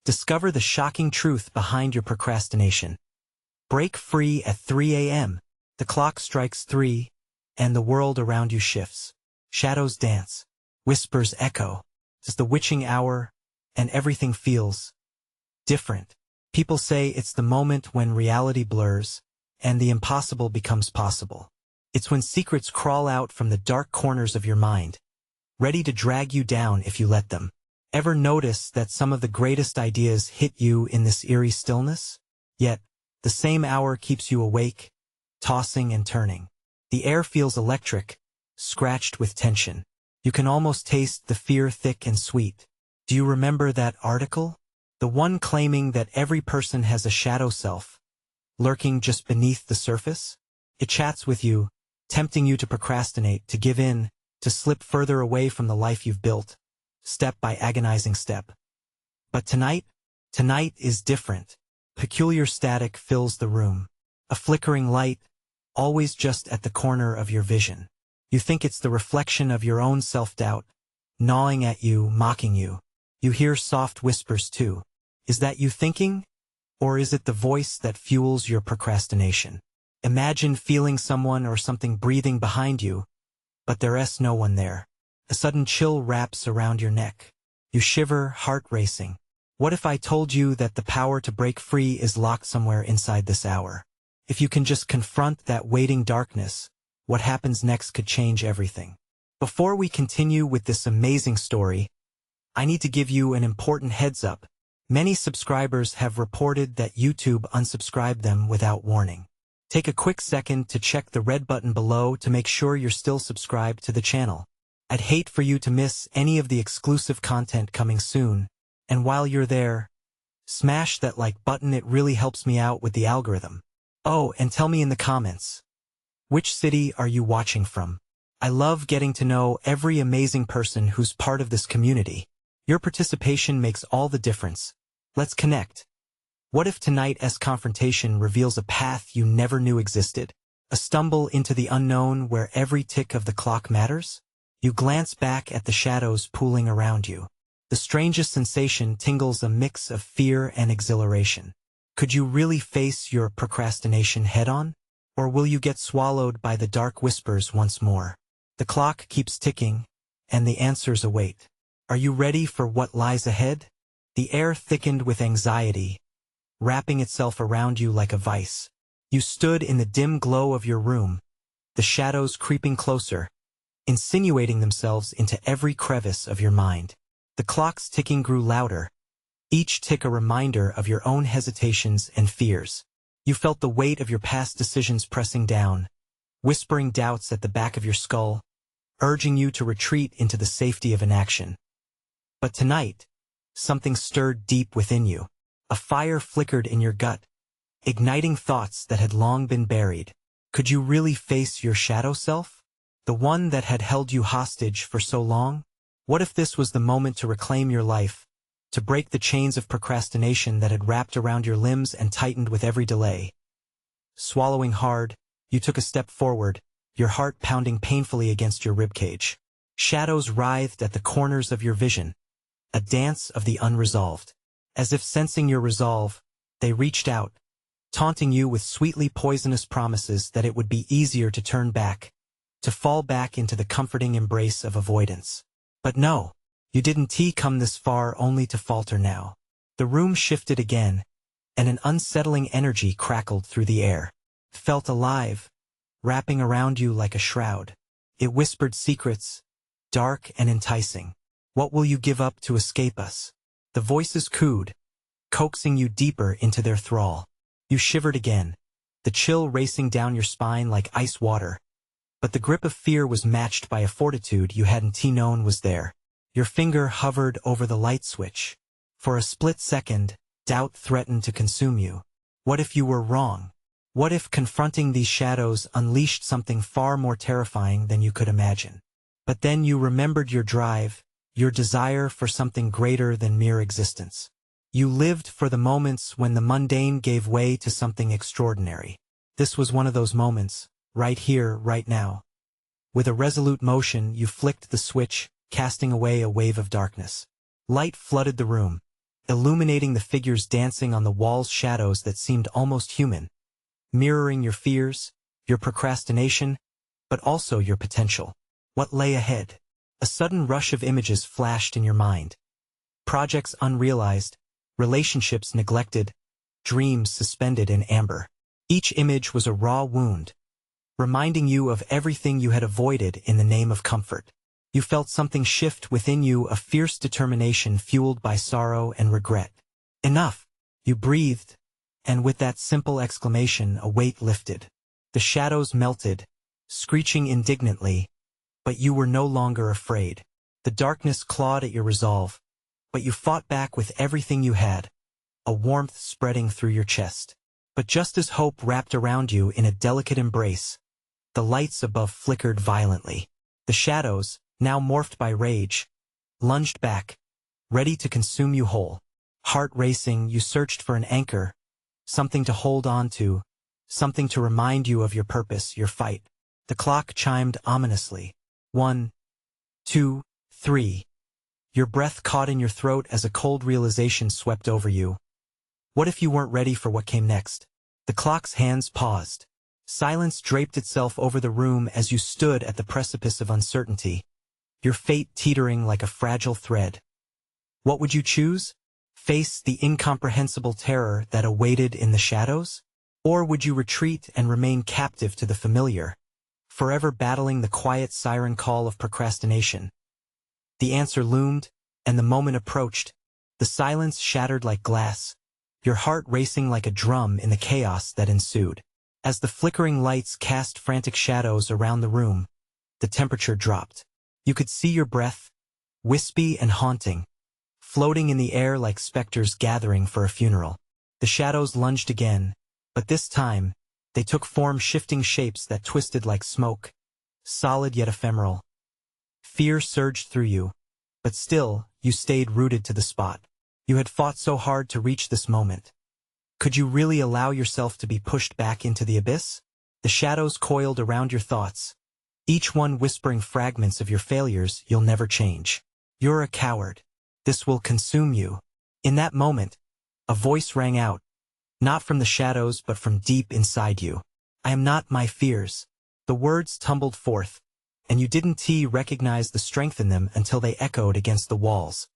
Discover the shocking truth behind your procrastination. Break free at 3 a.m. The clock strikes 3, and the world around you shifts. Shadows dance. Whispers echo. It's the witching hour, and everything feels different. People say it's the moment when reality blurs, and the impossible becomes possible. It's when secrets crawl out from the dark corners of your mind, ready to drag you down if you let them. Ever notice that some of the greatest ideas hit you in this eerie stillness? Yet, the same hour keeps you awake, tossing and turning. The air feels electric, scratched with tension. You can almost taste the fear thick and sweet. Do you remember that article? The one claiming that every person has a shadow self, lurking just beneath the surface? It chats with you, tempting you to procrastinate, to give in, to slip further away from the life you've built, step by agonizing step. But tonight is different. Peculiar static fills the room. A flickering light, always just at the corner of your vision. You think it's the reflection of your own self-doubt, gnawing at you, mocking you. You hear soft whispers too. Is that you thinking? Or is it the voice that fuels your procrastination? Imagine feeling someone or something breathing behind you, but there's no one there. A sudden chill wraps around your neck. You shiver, heart racing. What if I told you that the power to break free is locked somewhere inside this hour? If you can just confront that waiting darkness, what happens next could change everything. Before we continue with this amazing story, I need to give you an important heads up. Many subscribers have reported that YouTube unsubscribed them without warning. Take a quick second to check the red button below to make sure you're still subscribed to the channel. I'd hate for you to miss any of the exclusive content coming soon, and while you're there, smash that like button. It really helps me out with the algorithm. Oh, and tell me in the comments, which city are you watching from? I love getting to know every amazing person who's part of this community. Your participation makes all the difference. Let's connect. What if tonight's confrontation reveals a path you never knew existed? A stumble into the unknown where every tick of the clock matters? You glance back at the shadows pooling around you. The strangest sensation tingles, a mix of fear and exhilaration. Could you really face your procrastination head-on? Or will you get swallowed by the dark whispers once more? The clock keeps ticking, and the answers await. Are you ready for what lies ahead? The air thickened with anxiety, wrapping itself around you like a vice. You stood in the dim glow of your room, the shadows creeping closer, insinuating themselves into every crevice of your mind. The clock's ticking grew louder, each tick a reminder of your own hesitations and fears. You felt the weight of your past decisions pressing down, whispering doubts at the back of your skull, urging you to retreat into the safety of inaction. But tonight, something stirred deep within you. A fire flickered in your gut, igniting thoughts that had long been buried. Could you really face your shadow self? The one that had held you hostage for so long? What if this was the moment to reclaim your life, to break the chains of procrastination that had wrapped around your limbs and tightened with every delay? Swallowing hard, you took a step forward, your heart pounding painfully against your ribcage. Shadows writhed at the corners of your vision, a dance of the unresolved. As if sensing your resolve, they reached out, taunting you with sweetly poisonous promises that it would be easier to turn back, to fall back into the comforting embrace of avoidance. But no, you didn't come this far only to falter now. The room shifted again, and an unsettling energy crackled through the air. It felt alive, wrapping around you like a shroud. It whispered secrets, dark and enticing. What will you give up to escape us? The voices cooed, coaxing you deeper into their thrall. You shivered again, the chill racing down your spine like ice water. But the grip of fear was matched by a fortitude you hadn't known was there. Your finger hovered over the light switch. For a split second, doubt threatened to consume you. What if you were wrong? What if confronting these shadows unleashed something far more terrifying than you could imagine? But then you remembered your drive, your desire for something greater than mere existence. You lived for the moments when the mundane gave way to something extraordinary. This was one of those moments, right here, right now. With a resolute motion, you flicked the switch, casting away a wave of darkness. Light flooded the room, illuminating the figures dancing on the wall's shadows that seemed almost human, mirroring your fears, your procrastination, but also your potential. What lay ahead? A sudden rush of images flashed in your mind. Projects unrealized, relationships neglected, dreams suspended in amber. Each image was a raw wound, reminding you of everything you had avoided in the name of comfort. You felt something shift within you, a fierce determination fueled by sorrow and regret. Enough! You breathed, and with that simple exclamation a weight lifted. The shadows melted, screeching indignantly, but you were no longer afraid. The darkness clawed at your resolve, but you fought back with everything you had, a warmth spreading through your chest. But just as hope wrapped around you in a delicate embrace, the lights above flickered violently. The shadows, now morphed by rage, lunged back, ready to consume you whole. Heart racing, you searched for an anchor, something to hold on to, something to remind you of your purpose, your fight. The clock chimed ominously. 1, 2, 3. Your breath caught in your throat as a cold realization swept over you. What if you weren't ready for what came next? The clock's hands paused. Silence draped itself over the room as you stood at the precipice of uncertainty, your fate teetering like a fragile thread. What would you choose? Face the incomprehensible terror that awaited in the shadows? Or would you retreat and remain captive to the familiar, forever battling the quiet siren call of procrastination? The answer loomed, and the moment approached. The silence shattered like glass, your heart racing like a drum in the chaos that ensued. As the flickering lights cast frantic shadows around the room, the temperature dropped. You could see your breath, wispy and haunting, floating in the air like specters gathering for a funeral. The shadows lunged again, but this time, they took form, shifting shapes that twisted like smoke, solid yet ephemeral. Fear surged through you, but still, you stayed rooted to the spot. You had fought so hard to reach this moment. Could you really allow yourself to be pushed back into the abyss? The shadows coiled around your thoughts, each one whispering fragments of your failures. You'll never change. You're a coward. This will consume you. In that moment, a voice rang out, not from the shadows but from deep inside you. I am not my fears. The words tumbled forth, and you didn't recognize the strength in them until they echoed against the walls,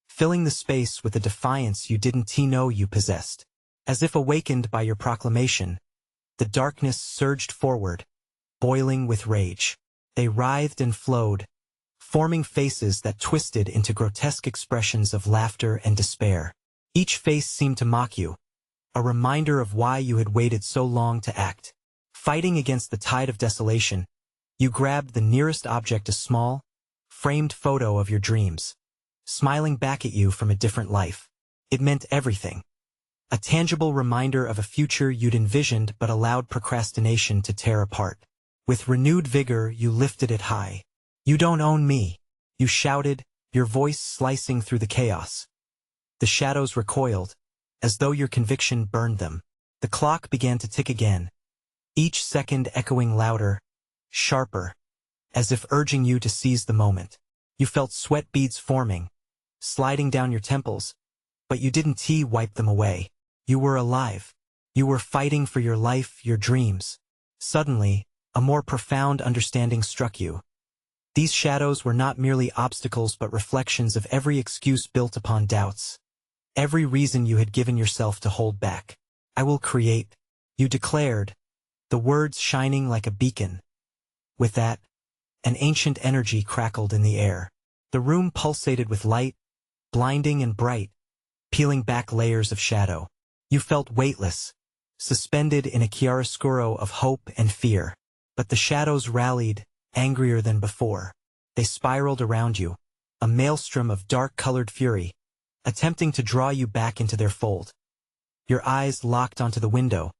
filling the space with a defiance you didn't know you possessed. As if awakened by your proclamation, the darkness surged forward, boiling with rage. They writhed and flowed, forming faces that twisted into grotesque expressions of laughter and despair. Each face seemed to mock you, a reminder of why you had waited so long to act. Fighting against the tide of desolation, you grabbed the nearest object, a small, framed photo of your dreams, smiling back at you from a different life. It meant everything. A tangible reminder of a future you'd envisioned but allowed procrastination to tear apart. With renewed vigor, you lifted it high. You don't own me, you shouted, your voice slicing through the chaos. The shadows recoiled, as though your conviction burned them. The clock began to tick again, each second echoing louder, sharper, as if urging you to seize the moment. You felt sweat beads forming, sliding down your temples, but you didn't wipe them away. You were alive. You were fighting for your life, your dreams. Suddenly, a more profound understanding struck you. These shadows were not merely obstacles but reflections of every excuse built upon doubts, every reason you had given yourself to hold back. I will create, you declared, the words shining like a beacon. With that, an ancient energy crackled in the air. The room pulsated with light, blinding and bright, peeling back layers of shadow. You felt weightless, suspended in a chiaroscuro of hope and fear. But the shadows rallied, angrier than before. They spiraled around you, a maelstrom of dark-colored fury, attempting to draw you back into their fold. Your eyes locked onto the window,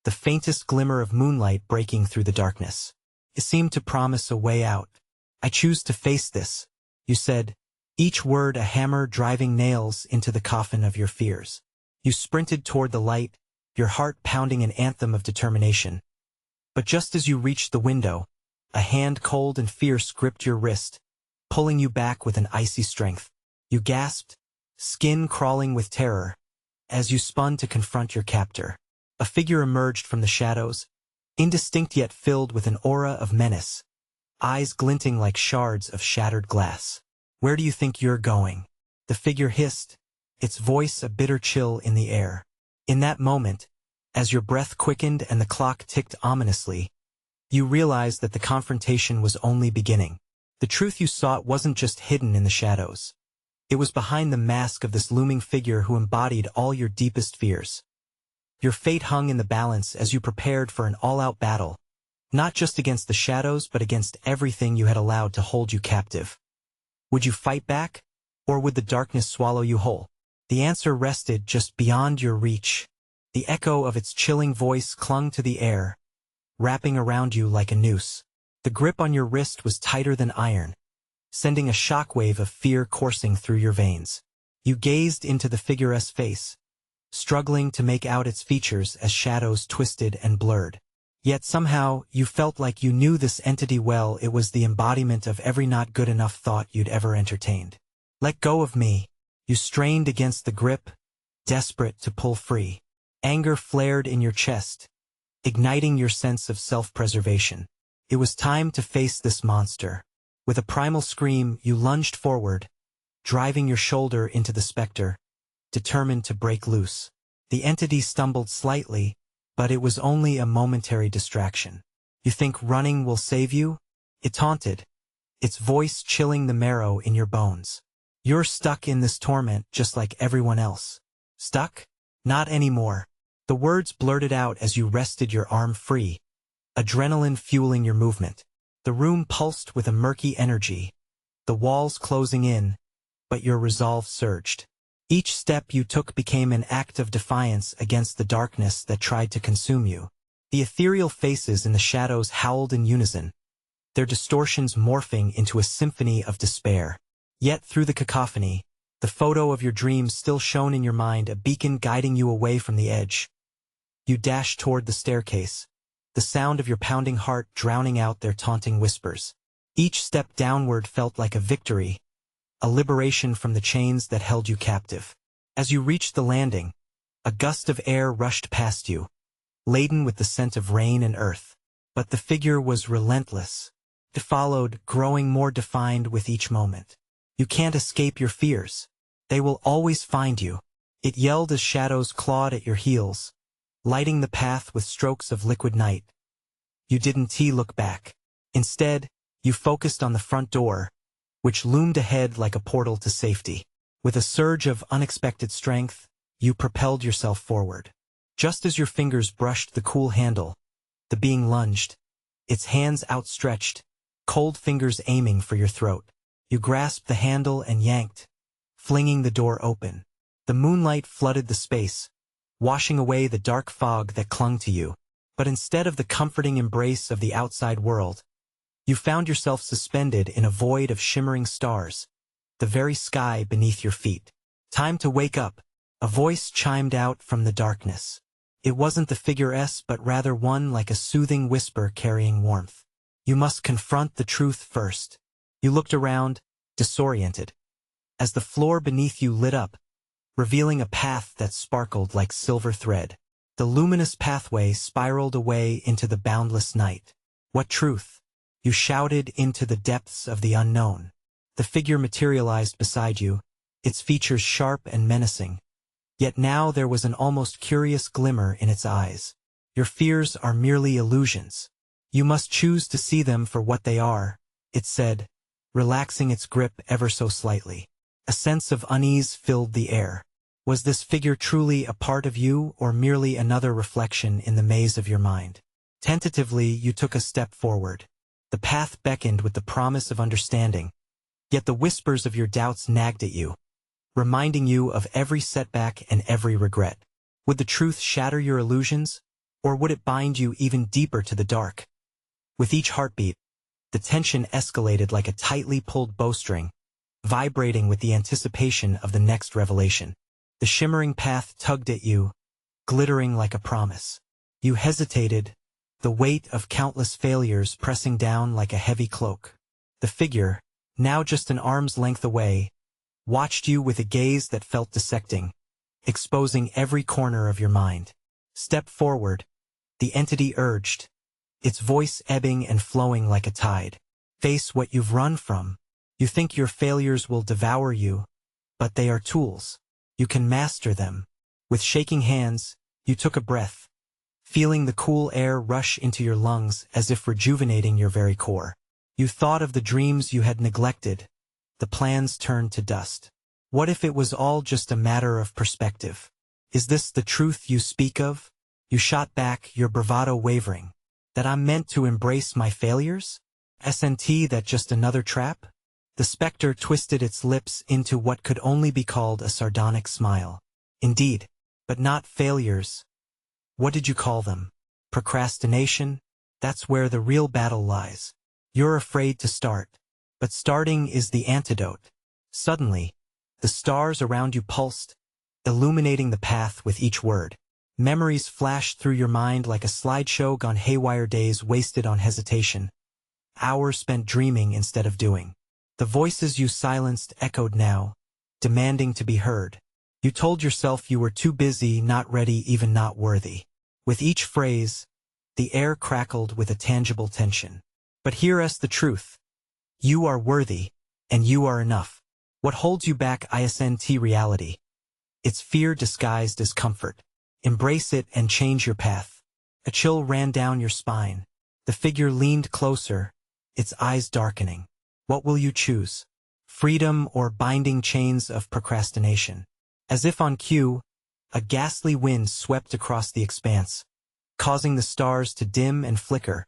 the faintest glimmer of moonlight breaking through the darkness. It seemed to promise a way out. I choose to face this, you said, each word a hammer driving nails into the coffin of your fears. You sprinted toward the light, your heart pounding an anthem of determination. But just as you reached the window, a hand cold and fierce gripped your wrist, pulling you back with an icy strength. You gasped, skin crawling with terror, as you spun to confront your captor. A figure emerged from the shadows, indistinct yet filled with an aura of menace, eyes glinting like shards of shattered glass. "Where do you think you're going?" the figure hissed, its voice a bitter chill in the air. In that moment, as your breath quickened and the clock ticked ominously, you realized that the confrontation was only beginning. The truth you sought wasn't just hidden in the shadows. It was behind the mask of this looming figure who embodied all your deepest fears. Your fate hung in the balance as you prepared for an all-out battle, not just against the shadows but against everything you had allowed to hold you captive. Would you fight back, or would the darkness swallow you whole? The answer rested just beyond your reach. The echo of its chilling voice clung to the air, wrapping around you like a noose. The grip on your wrist was tighter than iron, sending a shockwave of fear coursing through your veins. You gazed into the figure's face, struggling to make out its features as shadows twisted and blurred. Yet somehow, you felt like you knew this entity well. It was the embodiment of every not good enough thought you'd ever entertained. "Let go of me." You strained against the grip, desperate to pull free. Anger flared in your chest, igniting your sense of self-preservation. It was time to face this monster. With a primal scream, you lunged forward, driving your shoulder into the specter, determined to break loose. The entity stumbled slightly, but it was only a momentary distraction. "You think running will save you?" it taunted, its voice chilling the marrow in your bones. "You're stuck in this torment just like everyone else." "Stuck? Not anymore." The words blurted out as you wrested your arm free, adrenaline fueling your movement. The room pulsed with a murky energy, the walls closing in, but your resolve surged. Each step you took became an act of defiance against the darkness that tried to consume you. The ethereal faces in the shadows howled in unison, their distortions morphing into a symphony of despair. Yet through the cacophony, the photo of your dreams still shone in your mind, a beacon guiding you away from the edge. You dashed toward the staircase, the sound of your pounding heart drowning out their taunting whispers. Each step downward felt like a victory, a liberation from the chains that held you captive. As you reached the landing, a gust of air rushed past you, laden with the scent of rain and earth. But the figure was relentless. It followed, growing more defined with each moment. "You can't escape your fears. They will always find you," it yelled as shadows clawed at your heels, lighting the path with strokes of liquid night. You didn't look back. Instead, you focused on the front door, which loomed ahead like a portal to safety. With a surge of unexpected strength, you propelled yourself forward. Just as your fingers brushed the cool handle, the being lunged, its hands outstretched, cold fingers aiming for your throat. You grasped the handle and yanked, flinging the door open. The moonlight flooded the space, washing away the dark fog that clung to you. But instead of the comforting embrace of the outside world, you found yourself suspended in a void of shimmering stars, the very sky beneath your feet. "Time to wake up," a voice chimed out from the darkness. It wasn't the figure's, but rather one like a soothing whisper carrying warmth. "You must confront the truth first." You looked around, disoriented, as the floor beneath you lit up, revealing a path that sparkled like silver thread. The luminous pathway spiraled away into the boundless night. "What truth?" you shouted into the depths of the unknown. The figure materialized beside you, its features sharp and menacing. Yet now there was an almost curious glimmer in its eyes. "Your fears are merely illusions. You must choose to see them for what they are," it said, relaxing its grip ever so slightly. A sense of unease filled the air. Was this figure truly a part of you, or merely another reflection in the maze of your mind? Tentatively, you took a step forward. The path beckoned with the promise of understanding, yet the whispers of your doubts nagged at you, reminding you of every setback and every regret. Would the truth shatter your illusions, or would it bind you even deeper to the dark? With each heartbeat, the tension escalated like a tightly pulled bowstring, vibrating with the anticipation of the next revelation. The shimmering path tugged at you, glittering like a promise. You hesitated, the weight of countless failures pressing down like a heavy cloak. The figure, now just an arm's length away, watched you with a gaze that felt dissecting, exposing every corner of your mind. Step forward, the entity urged, its voice ebbing and flowing like a tide. Face what you've run from. You think your failures will devour you, but they are tools. You can master them. With shaking hands, you took a breath, feeling the cool air rush into your lungs as if rejuvenating your very core. You thought of the dreams you had neglected. The plans turned to dust. What if it was all just a matter of perspective? Is this the truth you speak of? You shot back, your bravado wavering. That I'm meant to embrace my failures? SNT, that just another trap? The specter twisted its lips into what could only be called a sardonic smile. Indeed, but not failures. What did you call them? Procrastination? That's where the real battle lies. You're afraid to start, but starting is the antidote. Suddenly, the stars around you pulsed, illuminating the path with each word. Memories flashed through your mind like a slideshow gone haywire, days wasted on hesitation, hours spent dreaming instead of doing. The voices you silenced echoed now, demanding to be heard. You told yourself you were too busy, not ready, even not worthy. With each phrase, the air crackled with a tangible tension. But hear us the truth. You are worthy, and you are enough. What holds you back isn't reality. It's fear disguised as comfort. Embrace it and change your path. A chill ran down your spine. The figure leaned closer, its eyes darkening. What will you choose? Freedom or binding chains of procrastination? As if on cue, a ghastly wind swept across the expanse, causing the stars to dim and flicker,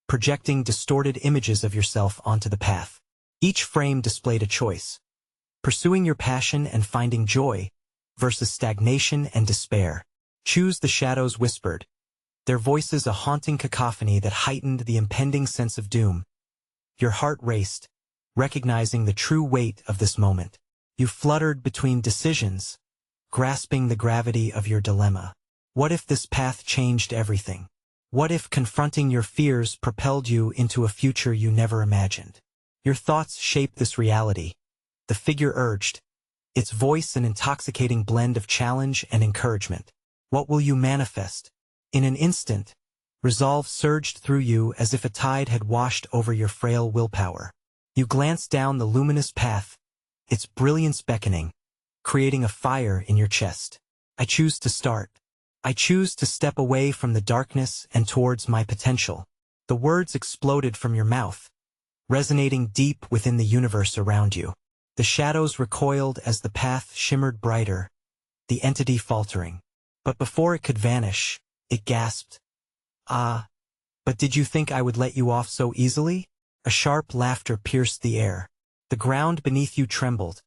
projecting distorted images of yourself onto the path. Each frame displayed a choice: pursuing your passion and finding joy, versus stagnation and despair. Choose, the shadows whispered, their voices a haunting cacophony that heightened the impending sense of doom. Your heart raced, recognizing the true weight of this moment. You fluttered between decisions, grasping the gravity of your dilemma. What if this path changed everything? What if confronting your fears propelled you into a future you never imagined? Your thoughts shaped this reality, the figure urged, its voice an intoxicating blend of challenge and encouragement. What will you manifest? In an instant, resolve surged through you as if a tide had washed over your frail willpower. You glanced down the luminous path, its brilliance beckoning, creating a fire in your chest. I choose to start. I choose to step away from the darkness and towards my potential. The words exploded from your mouth, resonating deep within the universe around you. The shadows recoiled as the path shimmered brighter, the entity faltering. But before it could vanish, it gasped. Ah, but did you think I would let you off so easily? A sharp laughter pierced the air. The ground beneath you trembled,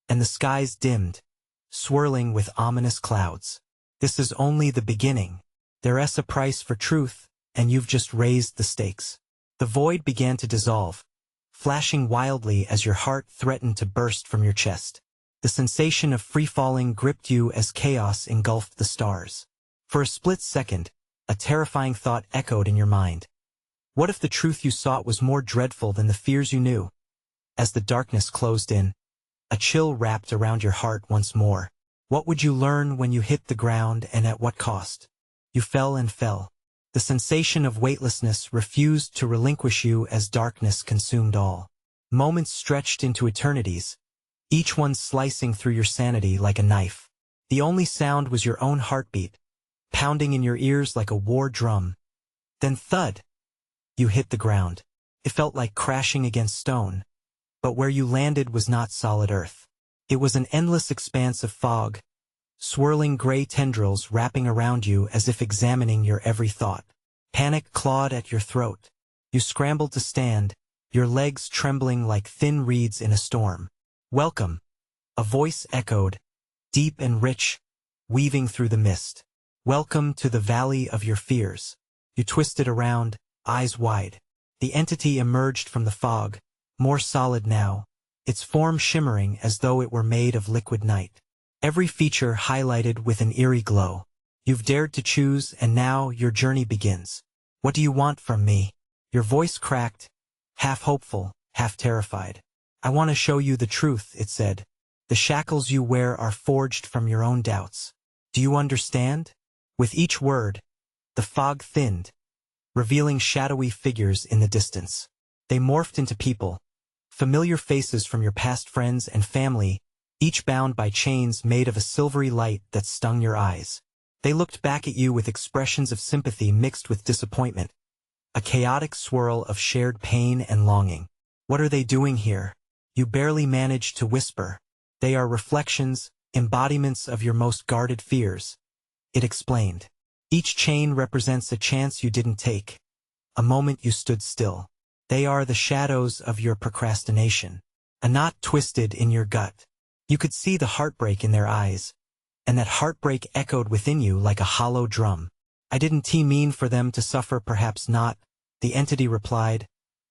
and the skies dimmed, swirling with ominous clouds. This is only the beginning. There's a price for truth, and you've just raised the stakes. The void began to dissolve, flashing wildly as your heart threatened to burst from your chest. The sensation of free-falling gripped you as chaos engulfed the stars. For a split second, a terrifying thought echoed in your mind. What if the truth you sought was more dreadful than the fears you knew? As the darkness closed in, a chill wrapped around your heart once more. What would you learn when you hit the ground, and at what cost? You fell and fell. The sensation of weightlessness refused to relinquish you as darkness consumed all. Moments stretched into eternities, each one slicing through your sanity like a knife. The only sound was your own heartbeat, pounding in your ears like a war drum. Then thud! You hit the ground. It felt like crashing against stone, but where you landed was not solid earth. It was an endless expanse of fog, swirling gray tendrils wrapping around you as if examining your every thought. Panic clawed at your throat. You scrambled to stand, your legs trembling like thin reeds in a storm. Welcome, a voice echoed, deep and rich, weaving through the mist. Welcome to the valley of your fears. You twisted around, eyes wide. The entity emerged from the fog, more solid now, its form shimmering as though it were made of liquid night. Every feature highlighted with an eerie glow. You've dared to choose, and now your journey begins. What do you want from me? Your voice cracked, half hopeful, half terrified. I want to show you the truth, it said. The shackles you wear are forged from your own doubts. Do you understand? With each word, the fog thinned, revealing shadowy figures in the distance. They morphed into people, familiar faces from your past friends and family, each bound by chains made of a silvery light that stung your eyes. They looked back at you with expressions of sympathy mixed with disappointment, a chaotic swirl of shared pain and longing. What are they doing here? You barely managed to whisper. They are reflections, embodiments of your most guarded fears. It explained. Each chain represents a chance you didn't take, a moment you stood still. They are the shadows of your procrastination, a knot twisted in your gut. You could see the heartbreak in their eyes, and that heartbreak echoed within you like a hollow drum. I didn't mean for them to suffer, perhaps not, the entity replied,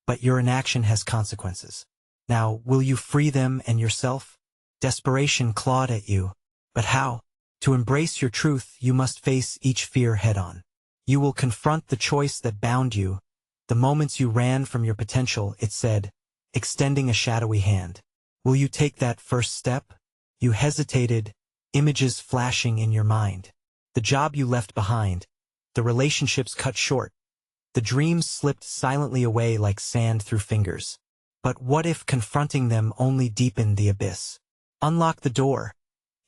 but your inaction has consequences. Now, will you free them and yourself? Desperation clawed at you. But how? To embrace your truth, you must face each fear head-on. You will confront the choice that bound you, the moments you ran from your potential, it said, extending a shadowy hand. Will you take that first step? You hesitated, images flashing in your mind. The job you left behind, the relationships cut short, the dreams slipped silently away like sand through fingers. But what if confronting them only deepened the abyss? Unlock the door,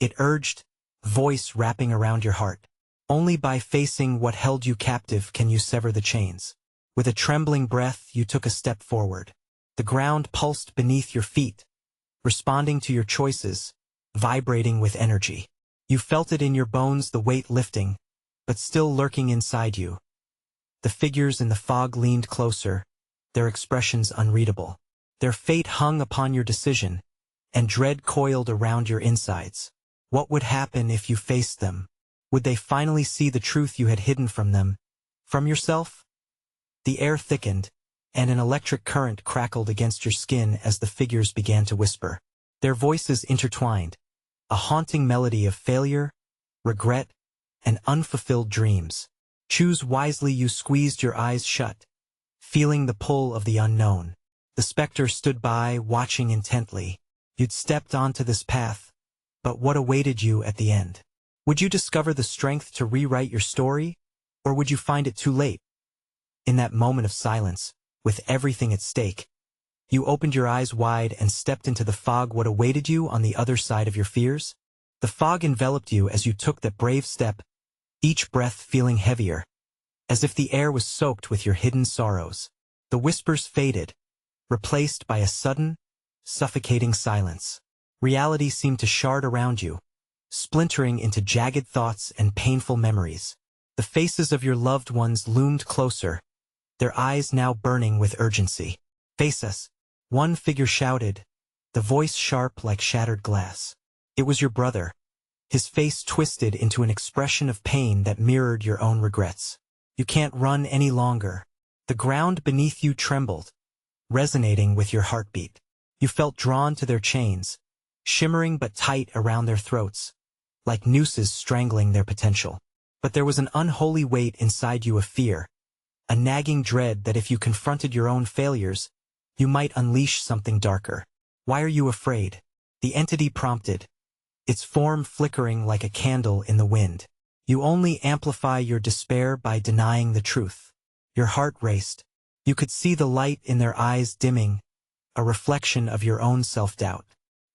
it urged, voice wrapping around your heart. Only by facing what held you captive can you sever the chains. With a trembling breath, you took a step forward. The ground pulsed beneath your feet, responding to your choices, vibrating with energy. You felt it in your bones, the weight lifting, but still lurking inside you. The figures in the fog leaned closer, their expressions unreadable. Their fate hung upon your decision, and dread coiled around your insides. What would happen if you faced them? Would they finally see the truth you had hidden from them? From yourself? The air thickened, and an electric current crackled against your skin as the figures began to whisper. Their voices intertwined, a haunting melody of failure, regret, and unfulfilled dreams. Choose wisely. You squeezed your eyes shut, feeling the pull of the unknown. The specter stood by, watching intently. You'd stepped onto this path, but what awaited you at the end? Would you discover the strength to rewrite your story, or would you find it too late? In that moment of silence, with everything at stake, you opened your eyes wide and stepped into the fog. What awaited you on the other side of your fears? The fog enveloped you as you took that brave step, each breath feeling heavier, as if the air was soaked with your hidden sorrows. The whispers faded, replaced by a sudden, suffocating silence. Reality seemed to shard around you, splintering into jagged thoughts and painful memories. The faces of your loved ones loomed closer, their eyes now burning with urgency. Face us, one figure shouted, the voice sharp like shattered glass. It was your brother, his face twisted into an expression of pain that mirrored your own regrets. You can't run any longer. The ground beneath you trembled, resonating with your heartbeat. You felt drawn to their chains, shimmering but tight around their throats, like nooses strangling their potential. But there was an unholy weight inside you of fear, a nagging dread that if you confronted your own failures, you might unleash something darker. Why are you afraid? The entity prompted, its form flickering like a candle in the wind. You only amplify your despair by denying the truth. Your heart raced. You could see the light in their eyes dimming, a reflection of your own self-doubt.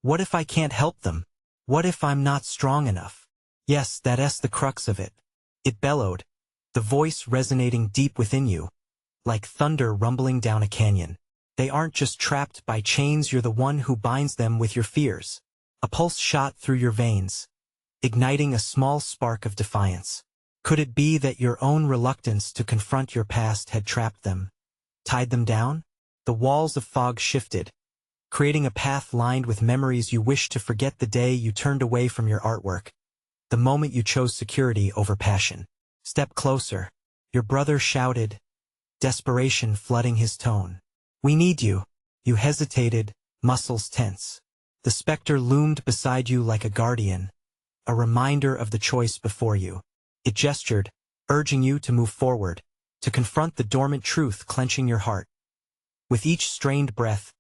What if I can't help them? What if I'm not strong enough? Yes, that's the crux of it. It bellowed, the voice resonating deep within you, like thunder rumbling down a canyon. They aren't just trapped by chains, you're the one who binds them with your fears. A pulse shot through your veins, igniting a small spark of defiance. Could it be that your own reluctance to confront your past had trapped them, tied them down? The walls of fog shifted, creating a path lined with memories you wished to forget. The day you turned away from your artwork, the moment you chose security over passion. Step closer, your brother shouted, desperation flooding his tone. We need you. You hesitated, muscles tense. The specter loomed beside you like a guardian, a reminder of the choice before you. It gestured, urging you to move forward, to confront the dormant truth clenching your heart. With each strained breath,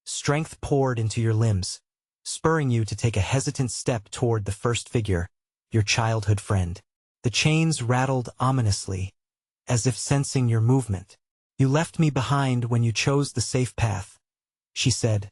strength poured into your limbs, spurring you to take a hesitant step toward the first figure, your childhood friend. The chains rattled ominously, as if sensing your movement. "You left me behind when you chose the safe path," she said,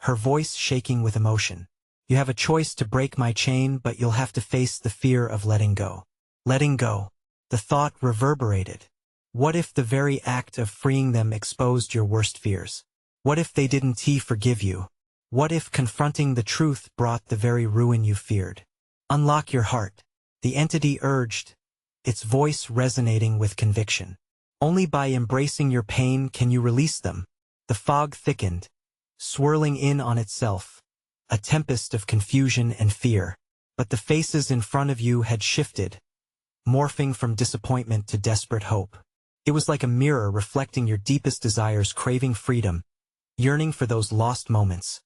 her voice shaking with emotion. "You have a choice to break my chain, but you'll have to face the fear of letting go." Letting go. The thought reverberated. What if the very act of freeing them exposed your worst fears? What if they didn't forgive you? What if confronting the truth brought the very ruin you feared? "Unlock your heart," the entity urged, its voice resonating with conviction. "Only by embracing your pain can you release them." The fog thickened, swirling in on itself, a tempest of confusion and fear. But the faces in front of you had shifted, morphing from disappointment to desperate hope. It was like a mirror reflecting your deepest desires, craving freedom, yearning for those lost moments.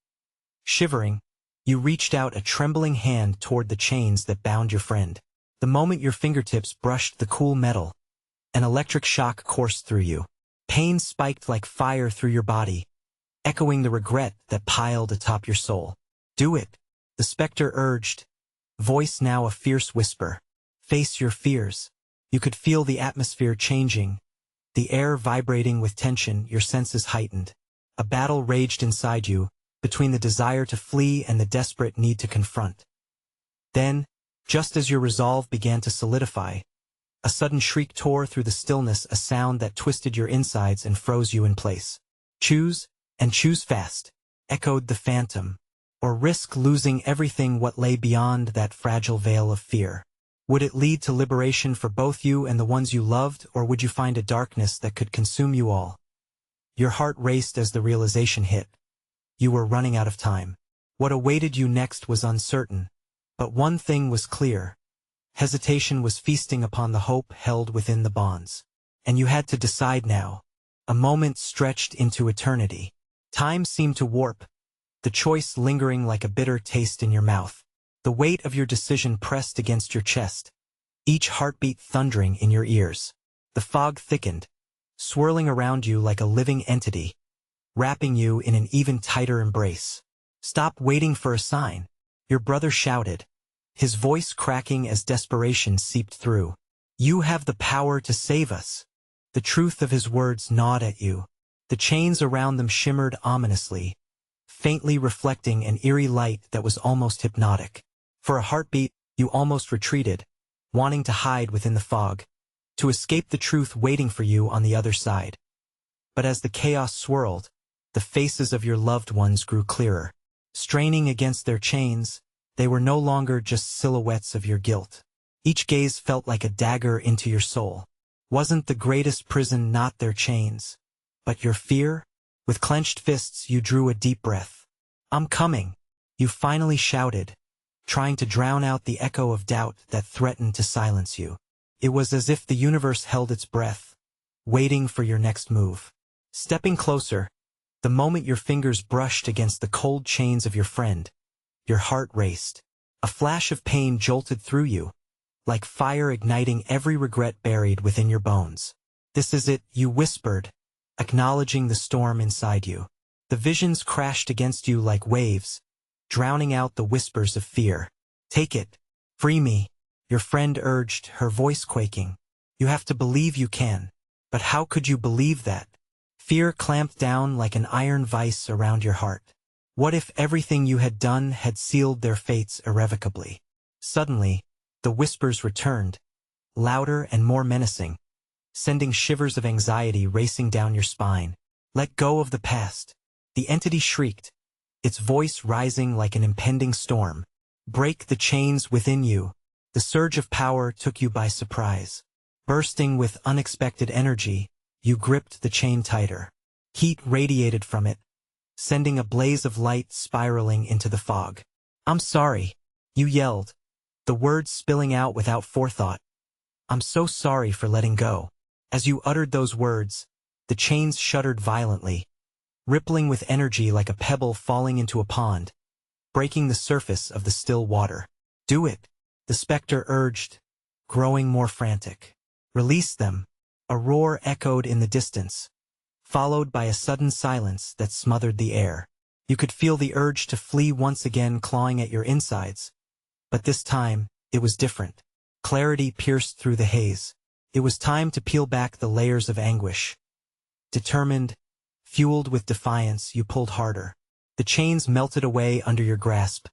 Shivering, you reached out a trembling hand toward the chains that bound your friend. The moment your fingertips brushed the cool metal, an electric shock coursed through you. Pain spiked like fire through your body, echoing the regret that piled atop your soul. "Do it," the specter urged, voice now a fierce whisper. "Face your fears." You could feel the atmosphere changing, the air vibrating with tension, your senses heightened. A battle raged inside you, between the desire to flee and the desperate need to confront. Then, just as your resolve began to solidify, a sudden shriek tore through the stillness, a sound that twisted your insides and froze you in place. "Choose, and choose fast," echoed the phantom, "or risk losing everything what lay beyond that fragile veil of fear. Would it lead to liberation for both you and the ones you loved, or would you find a darkness that could consume you all?" Your heart raced as the realization hit. You were running out of time. What awaited you next was uncertain, but one thing was clear. Hesitation was feasting upon the hope held within the bonds. And you had to decide now. A moment stretched into eternity. Time seemed to warp, the choice lingering like a bitter taste in your mouth. The weight of your decision pressed against your chest, each heartbeat thundering in your ears. The fog thickened, swirling around you like a living entity, wrapping you in an even tighter embrace. "Stop waiting for a sign," your brother shouted, his voice cracking as desperation seeped through. "You have the power to save us." The truth of his words gnawed at you. The chains around them shimmered ominously, faintly reflecting an eerie light that was almost hypnotic. For a heartbeat, you almost retreated, wanting to hide within the fog, to escape the truth waiting for you on the other side. But as the chaos swirled, the faces of your loved ones grew clearer. Straining against their chains, they were no longer just silhouettes of your guilt. Each gaze felt like a dagger into your soul. Wasn't the greatest prison not their chains, but your fear? With clenched fists, you drew a deep breath. "I'm coming," you finally shouted, trying to drown out the echo of doubt that threatened to silence you. It was as if the universe held its breath, waiting for your next move. Stepping closer, the moment your fingers brushed against the cold chains of your friend, your heart raced. A flash of pain jolted through you, like fire igniting every regret buried within your bones. "This is it," you whispered, acknowledging the storm inside you. The visions crashed against you like waves, drowning out the whispers of fear. "Take it. Free me," your friend urged, her voice quaking. "You have to believe you can." But how could you believe that? Fear clamped down like an iron vice around your heart. What if everything you had done had sealed their fates irrevocably? Suddenly, the whispers returned, louder and more menacing, sending shivers of anxiety racing down your spine. "Let go of the past," the entity shrieked, its voice rising like an impending storm. "Break the chains within you." The surge of power took you by surprise. Bursting with unexpected energy, you gripped the chain tighter. Heat radiated from it, sending a blaze of light spiraling into the fog. "I'm sorry," you yelled, the words spilling out without forethought. "I'm so sorry for letting go." As you uttered those words, the chains shuddered violently, rippling with energy like a pebble falling into a pond, breaking the surface of the still water. "Do it," the specter urged, growing more frantic. "Release them." A roar echoed in the distance, followed by a sudden silence that smothered the air. You could feel the urge to flee once again clawing at your insides. But this time, it was different. Clarity pierced through the haze. It was time to peel back the layers of anguish. Determined, fueled with defiance, you pulled harder. The chains melted away under your grasp,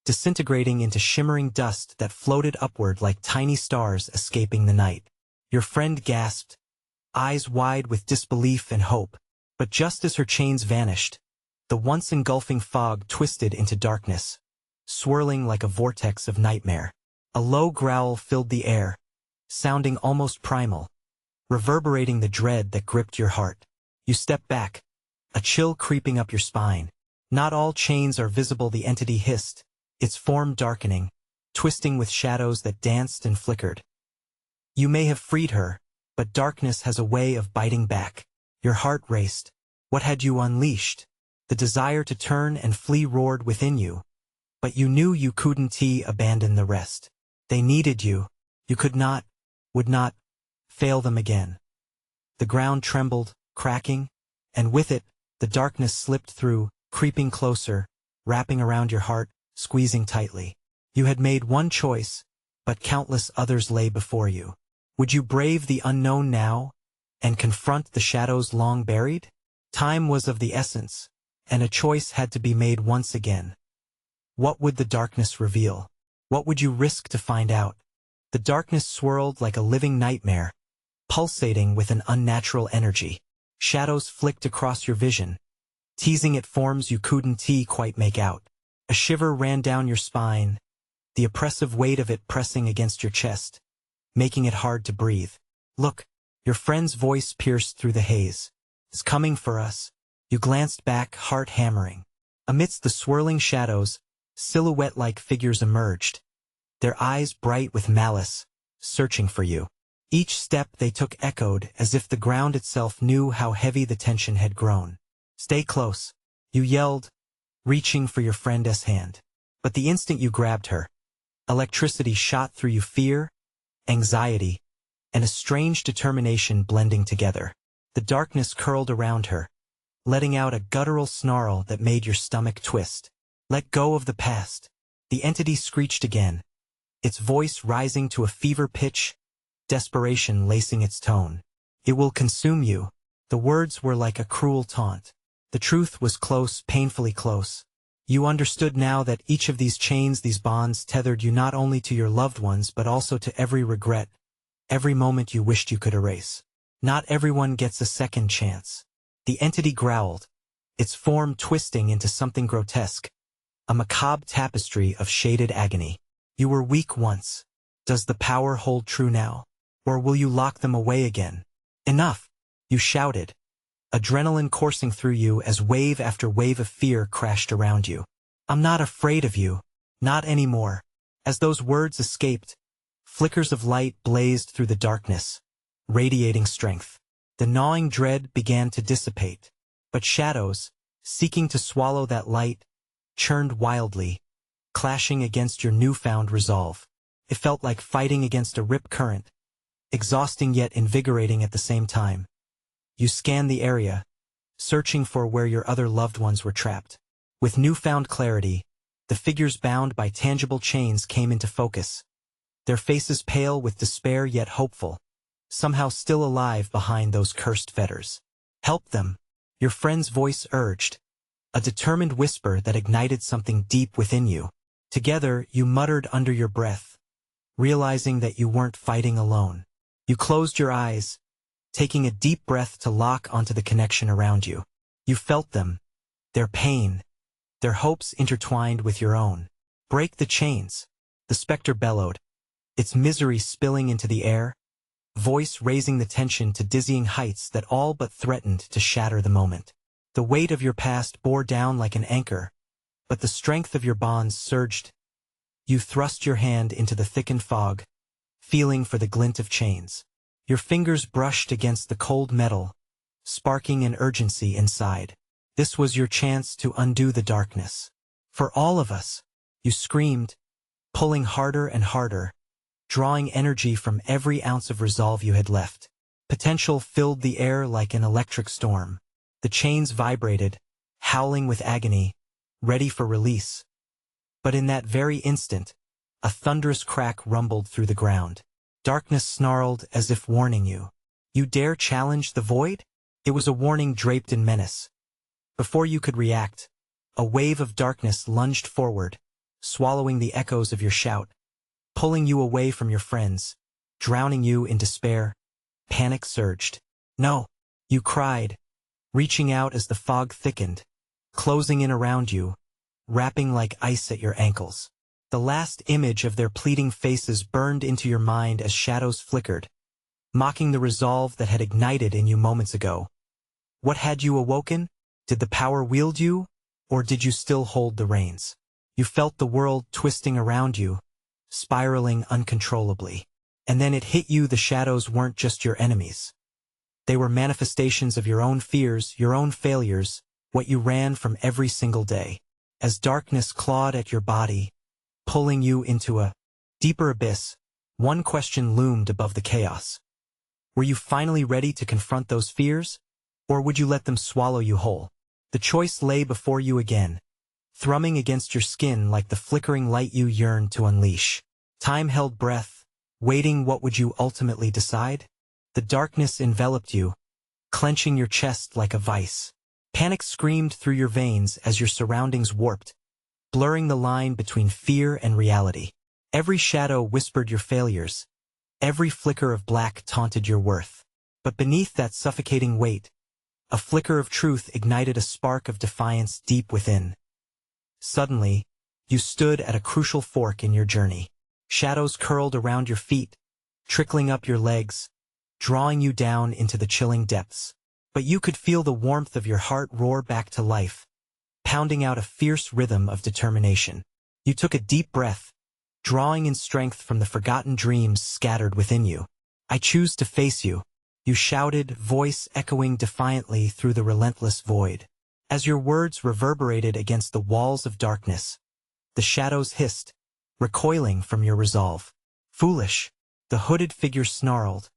disintegrating into shimmering dust that floated upward like tiny stars escaping the night. Your friend gasped, eyes wide with disbelief and hope. But just as her chains vanished, the once engulfing fog twisted into darkness, swirling like a vortex of nightmare. A low growl filled the air, sounding almost primal, reverberating the dread that gripped your heart. You stepped back, a chill creeping up your spine. Not all chains are visible, the entity hissed, its form darkening, twisting with shadows that danced and flickered. You may have freed her, but darkness has a way of biting back. Your heart raced. What had you unleashed? The desire to turn and flee roared within you. But you knew you couldn't abandon the rest. They needed you. You could not, would not, fail them again. The ground trembled, cracking, and with it, the darkness slipped through, creeping closer, wrapping around your heart, squeezing tightly. You had made one choice, but countless others lay before you. Would you brave the unknown now, and confront the shadows long buried? Time was of the essence, and a choice had to be made once again. What would the darkness reveal? What would you risk to find out? The darkness swirled like a living nightmare, pulsating with an unnatural energy. Shadows flicked across your vision, teasing at forms you couldn't quite make out. A shiver ran down your spine, the oppressive weight of it pressing against your chest, making it hard to breathe. Look, your friend's voice pierced through the haze. It's coming for us. You glanced back, heart hammering. Amidst the swirling shadows, silhouette-like figures emerged, their eyes bright with malice, searching for you. Each step they took echoed as if the ground itself knew how heavy the tension had grown. Stay close, you yelled, reaching for your friend's hand. But the instant you grabbed her, electricity shot through you, fear, anxiety, and a strange determination blending together. The darkness curled around her, letting out a guttural snarl that made your stomach twist. Let go of the past. The entity screeched again, its voice rising to a fever pitch, desperation lacing its tone. It will consume you. The words were like a cruel taunt. The truth was close, painfully close. You understood now that each of these chains, these bonds, tethered you not only to your loved ones but also to every regret, every moment you wished you could erase. Not everyone gets a second chance. The entity growled, its form twisting into something grotesque, a macabre tapestry of shaded agony. You were weak once. Does the power hold true now? Or will you lock them away again? Enough! You shouted, adrenaline coursing through you as wave after wave of fear crashed around you. I'm not afraid of you. Not anymore. As those words escaped, flickers of light blazed through the darkness, radiating strength. The gnawing dread began to dissipate, but shadows, seeking to swallow that light, churned wildly, clashing against your newfound resolve. It felt like fighting against a rip current, exhausting yet invigorating at the same time. You scanned the area, searching for where your other loved ones were trapped. With newfound clarity, the figures bound by tangible chains came into focus, their faces pale with despair yet hopeful, somehow still alive behind those cursed fetters. Help them, your friend's voice urged, a determined whisper that ignited something deep within you. Together, you muttered under your breath, realizing that you weren't fighting alone. You closed your eyes, taking a deep breath to lock onto the connection around you. You felt them, their pain, their hopes intertwined with your own. Break the chains, the specter bellowed, its misery spilling into the air, voice raising the tension to dizzying heights that all but threatened to shatter the moment. The weight of your past bore down like an anchor, but the strength of your bonds surged. You thrust your hand into the thickened fog, feeling for the glint of chains. Your fingers brushed against the cold metal, sparking an urgency inside. This was your chance to undo the darkness. For all of us, you screamed, pulling harder and harder, drawing energy from every ounce of resolve you had left. Potential filled the air like an electric storm. The chains vibrated, howling with agony, ready for release. But in that very instant, a thunderous crack rumbled through the ground. Darkness snarled as if warning you. You dare challenge the void? It was a warning draped in menace. Before you could react, a wave of darkness lunged forward, swallowing the echoes of your shout, pulling you away from your friends, drowning you in despair. Panic surged. No, you cried, reaching out as the fog thickened, closing in around you, wrapping like ice at your ankles. The last image of their pleading faces burned into your mind as shadows flickered, mocking the resolve that had ignited in you moments ago. What had you awoken? Did the power wield you, or did you still hold the reins? You felt the world twisting around you, spiraling uncontrollably. And then it hit you: the shadows weren't just your enemies. They were manifestations of your own fears, your own failures, what you ran from every single day. As darkness clawed at your body, pulling you into a deeper abyss, one question loomed above the chaos. Were you finally ready to confront those fears, or would you let them swallow you whole? The choice lay before you again, thrumming against your skin like the flickering light you yearned to unleash. Time held breath, waiting. What would you ultimately decide? The darkness enveloped you, clenching your chest like a vice. Panic screamed through your veins as your surroundings warped, blurring the line between fear and reality. Every shadow whispered your failures. Every flicker of black taunted your worth. But beneath that suffocating weight, a flicker of truth ignited a spark of defiance deep within. Suddenly, you stood at a crucial fork in your journey. Shadows curled around your feet, trickling up your legs, drawing you down into the chilling depths. But you could feel the warmth of your heart roar back to life, pounding out a fierce rhythm of determination. You took a deep breath, drawing in strength from the forgotten dreams scattered within you. I choose to face you, you shouted, voice echoing defiantly through the relentless void. As your words reverberated against the walls of darkness, the shadows hissed, recoiling from your resolve. Foolish, the hooded figure snarled,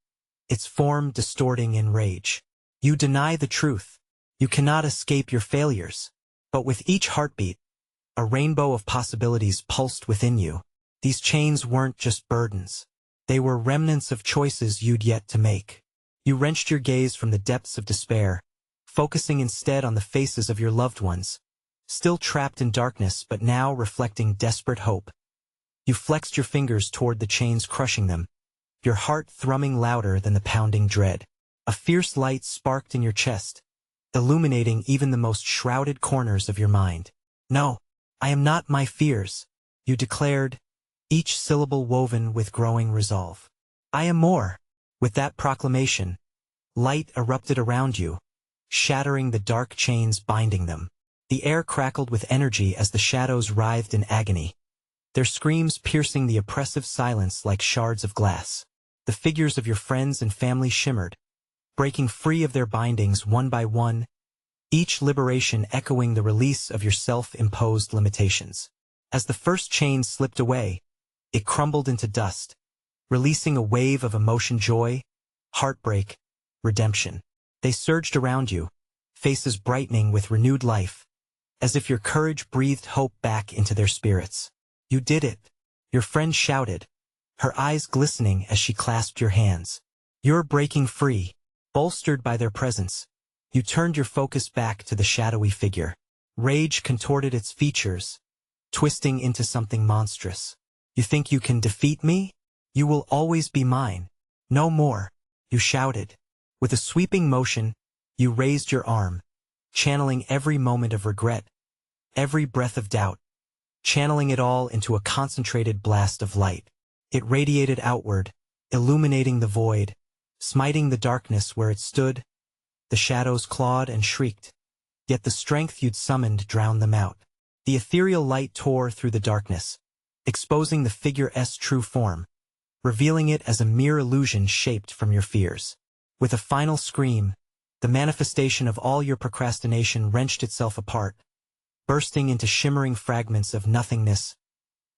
its form distorting in rage. You deny the truth. You cannot escape your failures. But with each heartbeat, a rainbow of possibilities pulsed within you. These chains weren't just burdens. They were remnants of choices you'd yet to make. You wrenched your gaze from the depths of despair, focusing instead on the faces of your loved ones, still trapped in darkness but now reflecting desperate hope. You flexed your fingers toward the chains crushing them, your heart thrumming louder than the pounding dread. A fierce light sparked in your chest, illuminating even the most shrouded corners of your mind. No, I am not my fears, you declared, each syllable woven with growing resolve. I am more. With that proclamation, light erupted around you, shattering the dark chains binding them. The air crackled with energy as the shadows writhed in agony, their screams piercing the oppressive silence like shards of glass. The figures of your friends and family shimmered, breaking free of their bindings one by one, each liberation echoing the release of your self-imposed limitations. As the first chain slipped away, it crumbled into dust, releasing a wave of emotion: joy, heartbreak, redemption. They surged around you, faces brightening with renewed life, as if your courage breathed hope back into their spirits. You did it, your friend shouted, her eyes glistening as she clasped your hands. You're breaking free. Bolstered by their presence, you turned your focus back to the shadowy figure. Rage contorted its features, twisting into something monstrous. You think you can defeat me? You will always be mine. No more, you shouted. With a sweeping motion, you raised your arm, channeling every moment of regret, every breath of doubt, channeling it all into a concentrated blast of light. It radiated outward, illuminating the void, smiting the darkness where it stood. The shadows clawed and shrieked, yet the strength you'd summoned drowned them out. The ethereal light tore through the darkness, exposing the figure's true form, revealing it as a mere illusion shaped from your fears. With a final scream, the manifestation of all your procrastination wrenched itself apart, bursting into shimmering fragments of nothingness.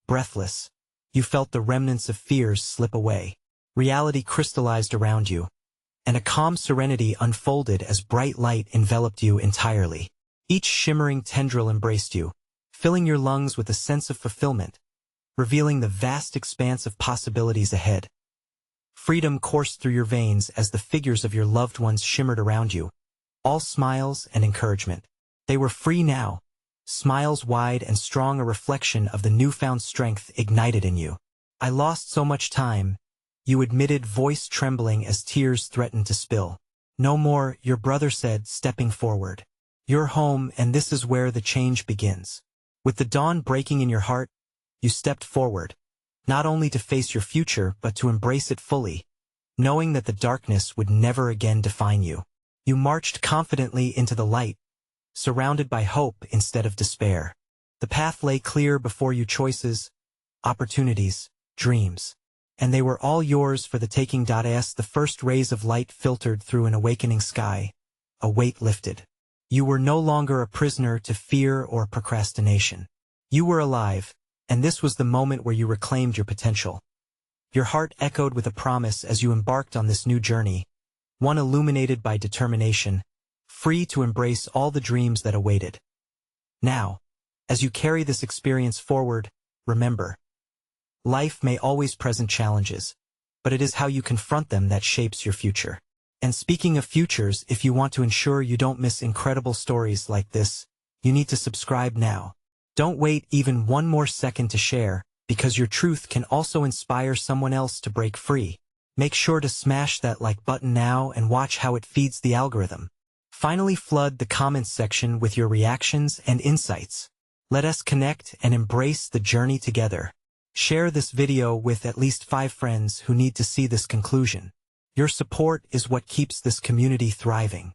Breathless, you felt the remnants of fears slip away. Reality crystallized around you, and a calm serenity unfolded as bright light enveloped you entirely. Each shimmering tendril embraced you, filling your lungs with a sense of fulfillment, revealing the vast expanse of possibilities ahead. Freedom coursed through your veins as the figures of your loved ones shimmered around you, all smiles and encouragement. They were free now, smiles wide and strong, a reflection of the newfound strength ignited in you. "I lost so much time," you admitted, voice trembling as tears threatened to spill. "No more," your brother said, stepping forward. "You're home, and this is where the change begins." With the dawn breaking in your heart, you stepped forward, not only to face your future but to embrace it fully, knowing that the darkness would never again define you. You marched confidently into the light, surrounded by hope instead of despair. The path lay clear before you, choices, opportunities, dreams. And they were all yours for the taking. As the first rays of light filtered through an awakening sky, a weight lifted. You were no longer a prisoner to fear or procrastination. You were alive, and this was the moment where you reclaimed your potential. Your heart echoed with a promise as you embarked on this new journey, one illuminated by determination, free to embrace all the dreams that awaited. Now, as you carry this experience forward, remember, life may always present challenges, but it is how you confront them that shapes your future. And speaking of futures, if you want to ensure you don't miss incredible stories like this, you need to subscribe now. Don't wait even one more second to share, because your truth can also inspire someone else to break free. Make sure to smash that like button now and watch how it feeds the algorithm. Finally, flood the comments section with your reactions and insights. Let us connect and embrace the journey together. Share this video with at least 5 friends who need to see this conclusion. Your support is what keeps this community thriving.